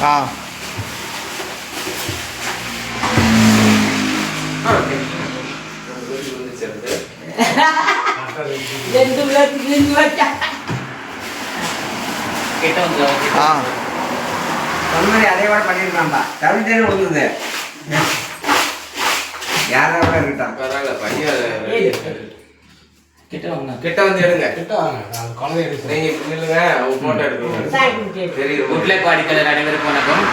ஆ அதே கூட பண்ணிருக்கான்பா தவிர்த்தே விழுந்தது யாரா கூட இருக்கட்டும் பரவாயில்ல பையன் கிட்ட வந்து எடுங்க போட்டோ எடுத்துங்க. குட்லக் வாடிக்கையாளர் அனைவருக்கும் வணக்கம்.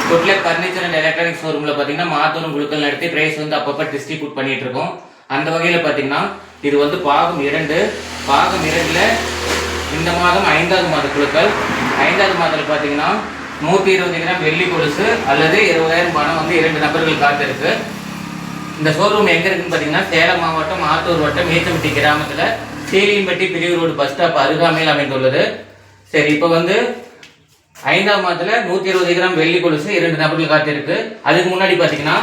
குட்லக் பர்னிச்சர் அண்ட் எலக்ட்ரானிக்ஸ் ஷோரூம்ல பாத்தீங்கன்னா மாதம் குழுக்கள் நடத்தி பிரைஸ் வந்து அப்பப்போ டிஸ்ட்ரிபியூட் பண்ணிட்டு இருக்கோம். அந்த வகையில பாத்தீங்கன்னா இது வந்து பாகம் 2. பாகம் 2ல இந்த மாதம் 5வது மாத குழுக்கள். 5வது மாதத்தில் பாத்தீங்கன்னா 120 கிராம் வெள்ளி கொலுசு அல்லது 20,000 பணம் வந்து 2 நபர்கள் காத்திருக்கு. இந்த ஷோரூம் எங்க இருக்குன்னு பாத்தீங்கன்னா சேலம் மாவட்டம் ஆத்தூர் வட்டம் மேச்சம்பட்டி கிராமத்துல சீலியம்பட்டி பிரிவு ரோடு பஸ் ஸ்டாப் அருகாமையில் அமைந்துள்ளது. சரி, இப்போ வந்து 5ஆம் மாதத்துல 120 கிராம் வெள்ளி கொலுசு 2 நபர்கள் காத்திருக்கு. அதுக்கு முன்னாடி பாத்தீங்கன்னா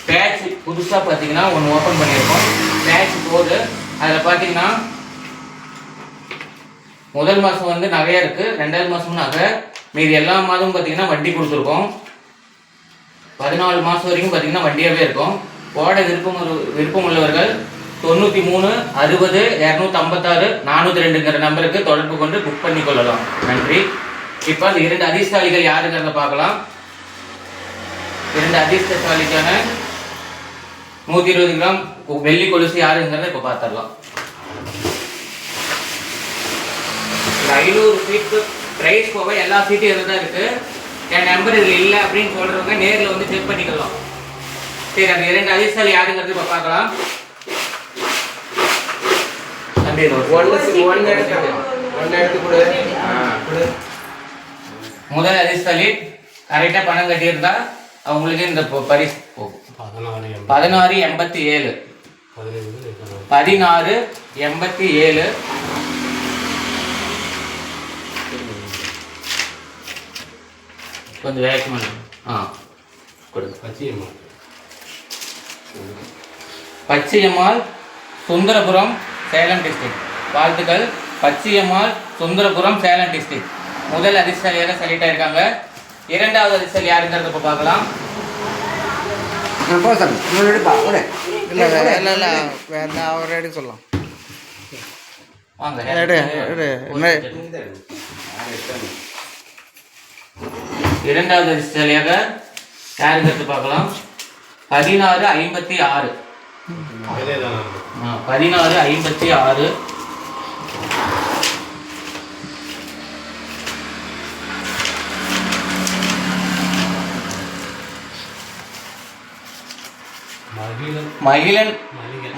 பேட்ச் புதுசா பாத்தீங்கன்னா ஒன்று ஓபன் பண்ணியிருக்கோம். பேட்ச் போர்டு அதில் பாத்தீங்கன்னா முதல் மாசம் வந்து நகையா இருக்கு, 2வது மாசமும் நகை, மீதி எல்லா மாதமும் பாத்தீங்கன்னா வட்டி கொடுத்துருக்கோம். 14 மாசம் வரைக்கும் பாத்தீங்கன்னா வட்டியாவே இருக்கும். போட விருப்பம் உள்ளவர்கள் 93 60 256 402 நம்பருக்கு தொடர்பு கொண்டு புக் பண்ணி கொள்ளலாம். நன்றி. இப்போ அந்த 2 அதிர்ஷ்டசாலிகள் யாருங்கிறத பார்க்கலாம். 2 அதிர்ஷ்டசாலிக்கான 120 கிராம் வெள்ளி கொலுசு யாருங்கிறத இப்போ பார்த்துடலாம். 500 சீட்டு பிரைஸ் போக எல்லா சீட்டும் இதில் தான் இருக்கு. என் நம்பர் இதில் இல்லை அப்படின்னு சொல்றவங்க நேரில் வந்து செக் பண்ணிக்கலாம். சரி, அந்த 2 அதிர்ஷ்டசாலி யாருங்கிறது இப்போ பார்க்கலாம். முதல் அதிர்ஷ்டசாலி கரெக்டா பணம் கட்டியிருந்தா அவங்களுக்கு இந்த பரிசு போகும். 1687 1687 கொஞ்சம் வேகமாக கொடுங்க. பச்சையம்மாள் சுந்தரபுரம் சேலம் டிஸ்ட்ரிக்ட். வாழ்த்துக்கள். பச்சையம்மாள் சுந்தரபுரம் சேலம் டிஸ்ட்ரிக்ட் முதல் அதிர்ஷ்டசாலியாக செலக்ட் ஆயிருக்காங்க. 2வது அதிர்ஷ்டசாலி யாருங்கிறத இப்போ பார்க்கலாம். சொல்லலாம் வாங்க. 2வது அதிர்ஷ்டசாலியாக யாருங்கிறது பார்க்கலாம். 1656 1656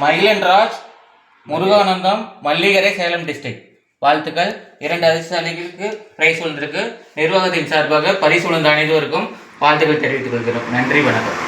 மகிழன் ராஜ் முருகானந்தம் மல்லிகரை சேலம் டிஸ்ட்ரிக்ட். வாழ்த்துக்கள். 2 அதிர்ஷ்டசாலிகளுக்கு பிரைஸ் வந்திருக்கு. நிர்வாகத்தின் சார்பாக பரிசு வழங்க அனைவருக்கும் வாழ்த்துக்கள் தெரிவித்துக் கொள்கிறோம். நன்றி, வணக்கம்.